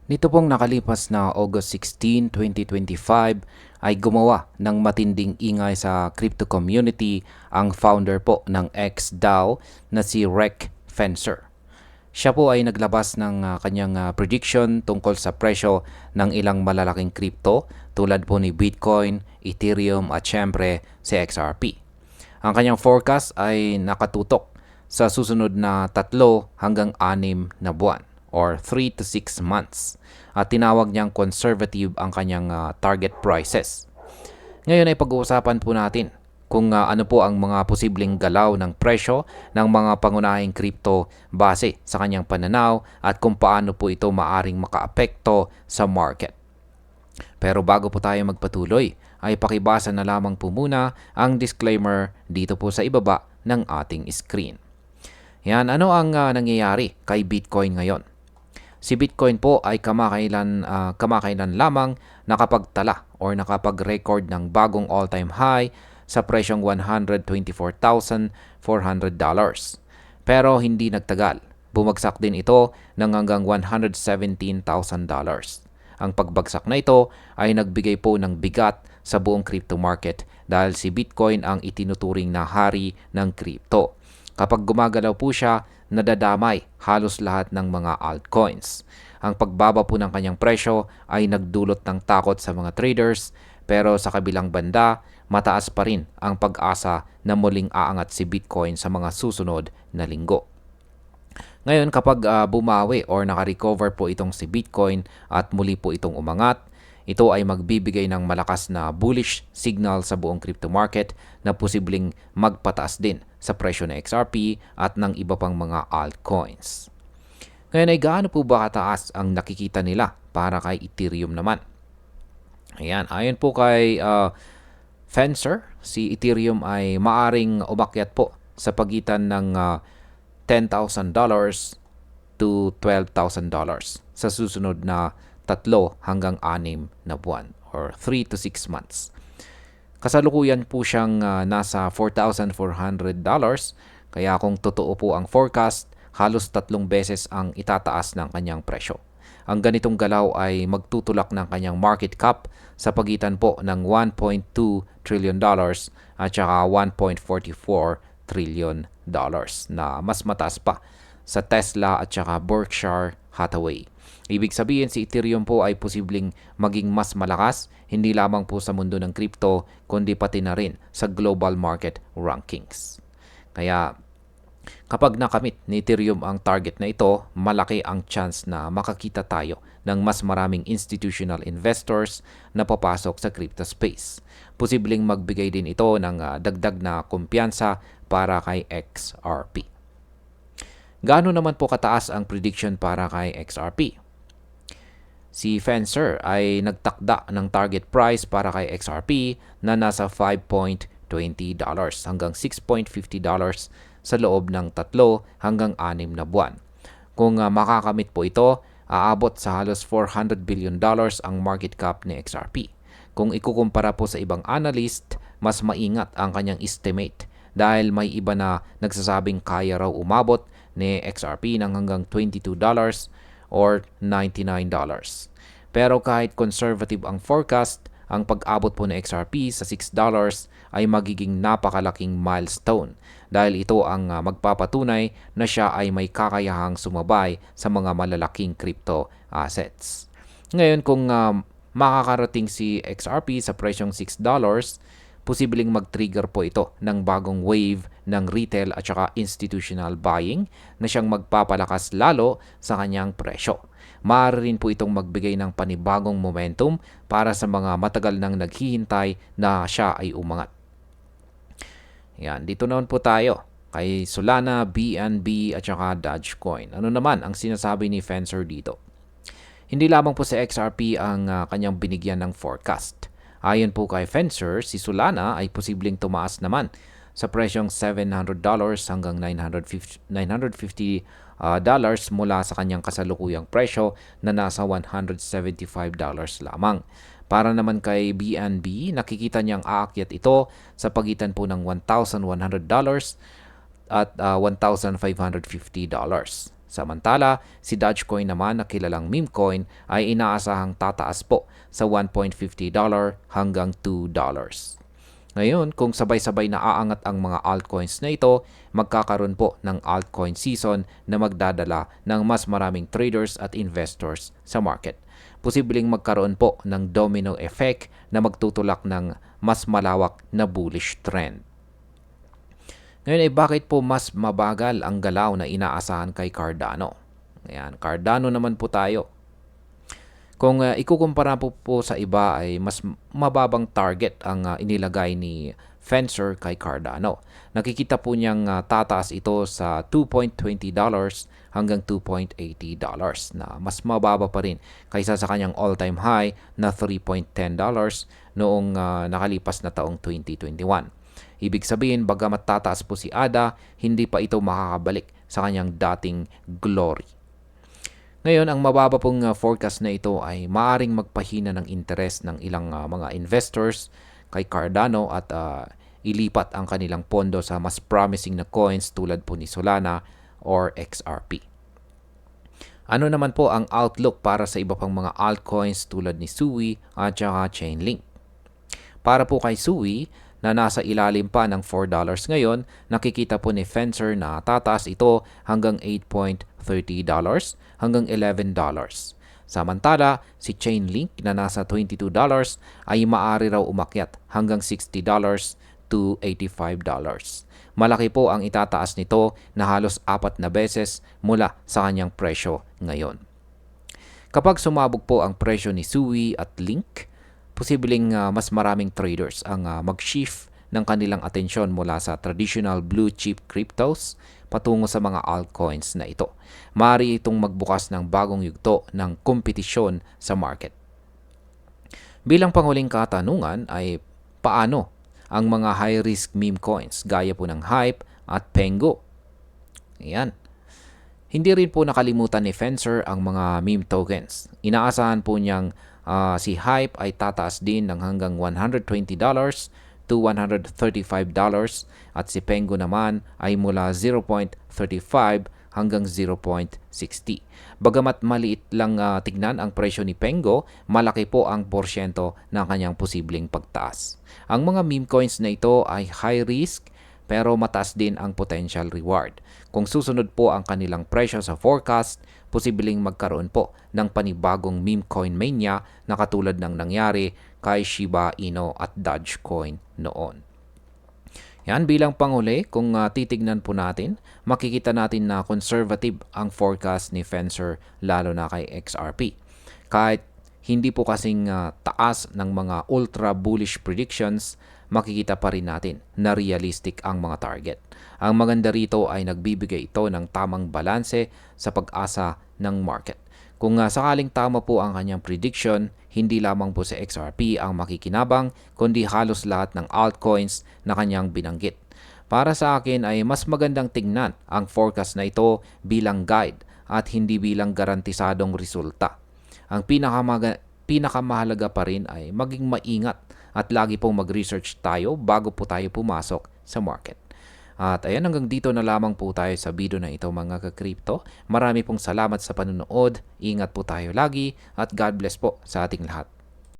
Nito pong nakalipas na August 16, 2025 ay gumawa ng matinding ingay sa crypto community ang founder po ng XDAO na si Rek Fencer. Siya po ay naglabas ng kanyang prediction tungkol sa presyo ng ilang malalaking crypto tulad po ni Bitcoin, Ethereum at syempre si XRP. Ang kanyang forecast ay nakatutok sa susunod na 3 hanggang 6 na buwan or 3 to 6 months. At tinawag niyang conservative ang kanyang target prices. Ngayon ay pag-uusapan po natin kung ano po ang mga posibleng galaw ng presyo ng mga pangunahing crypto base sa kanyang pananaw at kung paano po ito maaring makaapekto sa market. Pero bago po tayo magpatuloy, ay pakibasa na lamang po muna ang disclaimer dito po sa ibaba ng ating screen. Yan, ano ang nangyayari kay Bitcoin ngayon? Si Bitcoin po ay kamakailan lamang nakapagtala or nakapag-record ng bagong all-time high sa presyong $124,400. Pero hindi nagtagal. Bumagsak din ito ng hanggang $117,000. Ang pagbagsak na ito ay nagbigay po ng bigat sa buong crypto market dahil si Bitcoin ang itinuturing na hari ng crypto. Kapag gumagalaw po siya, nadadamay halos lahat ng mga altcoins. Ang pagbaba po ng kanyang presyo ay nagdulot ng takot sa mga traders, pero sa kabilang banda, mataas pa rin ang pag-asa na muling aangat si Bitcoin sa mga susunod na linggo. Ngayon kapag bumawi or naka-recover po itong si Bitcoin at muli po itong umangat, ito ay magbibigay ng malakas na bullish signal sa buong crypto market na posibleng magpataas din sa presyo ng XRP at ng iba pang mga altcoins. Ngayon ay gaano po ba kataas ang nakikita nila para kay Ethereum naman? Ayan, ayon po kay Fencer, si Ethereum ay maaring umakyat po sa pagitan ng $10,000 to $12,000 sa susunod na 3 hanggang 6 na buwan or 3 to 6 months. Kasalukuyan po siyang nasa $4,400 kaya kung totoo po ang forecast, halos 3 beses ang itataas ng kanyang presyo. Ang ganitong galaw ay magtutulak ng kanyang market cap sa pagitan po ng $1.2 trillion at saka $1.44 trillion na mas mataas pa sa Tesla at saka Berkshire Hathaway. Ibig sabihin si Ethereum po ay posibleng maging mas malakas hindi lamang po sa mundo ng crypto kundi pati na rin sa global market rankings. Kaya kapag nakamit ni Ethereum ang target na ito, malaki ang chance na makakita tayo ng mas maraming institutional investors na papasok sa crypto space. Posibleng magbigay din ito ng dagdag na kumpiyansa para kay XRP. Gaano naman po kataas ang prediction para kay XRP? Si Fencer ay nagtakda ng target price para kay XRP na nasa $5.20 hanggang $6.50 sa loob ng 3 hanggang 6 na buwan. Kung makakamit po ito, aabot sa halos $400 billion ang market cap ni XRP. Kung ikukumpara po sa ibang analyst, mas maingat ang kanyang estimate dahil may iba na nagsasabing kaya raw umabot ni XRP ng hanggang $22 or $99. Pero kahit conservative ang forecast, ang pag-abot po ng XRP sa $6 ay magiging napakalaking milestone dahil ito ang magpapatunay na siya ay may kakayahang sumabay sa mga malalaking crypto assets. Ngayon kung makakarating si XRP sa presyong $6, posibleng mag-trigger po ito ng bagong wave ng retail at saka institutional buying na siyang magpapalakas lalo sa kanyang presyo. Maaari rin po itong magbigay ng panibagong momentum para sa mga matagal nang naghihintay na siya ay umangat. Yan, dito naman po tayo kay Solana, BNB at saka Dogecoin. Ano naman ang sinasabi ni Fencer dito? Hindi lamang po sa XRP ang kanyang binigyan ng forecast. Ayon po kay Fencer, si Solana ay posibleng tumaas naman sa presyong $700 hanggang $950 mula sa kanyang kasalukuyang presyo na nasa $175 lamang. Para naman kay BNB, nakikita niyang aakyat ito sa pagitan po ng $1,100 at $1,550. Samantala, si Dogecoin naman na kilalang meme coin ay inaasahang tataas po sa $1.50 hanggang $2. Ngayon, kung sabay-sabay na aangat ang mga altcoins na ito, magkakaroon po ng altcoin season na magdadala ng mas maraming traders at investors sa market. Posibleng magkaroon po ng domino effect na magtutulak ng mas malawak na bullish trend. Ngayon ay bakit po mas mabagal ang galaw na inaasahan kay Cardano? Ayan, Cardano naman po tayo. Kung ikukumpara po sa iba ay mas mababang target ang inilagay ni Fencer kay Cardano. Nakikita po niyang tataas ito sa $2.20 hanggang $2.80 na mas mababa pa rin kaysa sa kanyang all-time high na $3.10 noong nakalipas na taong 2021. Ibig sabihin, bagamat tataas po si ADA, hindi pa ito makakabalik sa kanyang dating glory. Ngayon, ang mababa pong forecast na ito ay maaring magpahina ng interest ng ilang mga investors kay Cardano at ilipat ang kanilang pondo sa mas promising na coins tulad po ni Solana or XRP. Ano naman po ang outlook para sa iba pang mga altcoins tulad ni Sui at saka Chainlink? Para po kay Sui, na nasa ilalim pa ng $4 ngayon, nakikita po ni Fencer na tataas ito hanggang $8.30 hanggang $11. Samantala, si Chainlink na nasa $22 ay maaari raw umakyat hanggang $60 to $85. Malaki po ang itataas nito na halos 4 na beses mula sa kanyang presyo ngayon. Kapag sumabog po ang presyo ni Sui at Link, posibleng mas maraming traders ang mag-shift ng kanilang atensyon mula sa traditional blue chip cryptos patungo sa mga altcoins na ito. Maaari itong magbukas ng bagong yugto ng kompetisyon sa market. Bilang panghuling katanungan ay paano ang mga high-risk meme coins gaya po ng Hype at Pengo? Ayan. Hindi rin po nakalimutan ni Fencer ang mga meme tokens. Inaasahan po niyang si Hype ay tataas din ng hanggang $120 to $135 at si Pengo naman ay mula 0.35 hanggang 0.60. Bagamat maliit lang tignan ang presyo ni Pengo, malaki po ang porsyento ng kanyang posibleng pagtaas. Ang mga meme coins na ito ay high risk pero mataas din ang potential reward. Kung susunod po ang kanilang presyo sa forecast, posibleng magkaroon po ng panibagong meme coin mania na katulad ng nangyari kay Shiba Inu at Dogecoin noon. Yan, bilang panghuli, kung titignan po natin, makikita natin na conservative ang forecast ni Fencer lalo na kay XRP. Kahit hindi po kasing taas ng mga ultra bullish predictions, makikita pa rin natin na realistic ang mga target. Ang maganda rito ay nagbibigay ito ng tamang balanse sa pag-asa ng market. Kung sakaling tama po ang kanyang prediction, hindi lamang po sa XRP ang makikinabang, kundi halos lahat ng altcoins na kanyang binanggit. Para sa akin ay mas magandang tingnan ang forecast na ito bilang guide at hindi bilang garantisadong resulta. Ang pinakamahalaga pa rin ay maging maingat at lagi pong mag-research tayo bago po tayo pumasok sa market. At ayan, hanggang dito na lamang po tayo sa video na ito mga ka-crypto. Marami pong salamat sa panonood. Ingat po tayo lagi at God bless po sa ating lahat.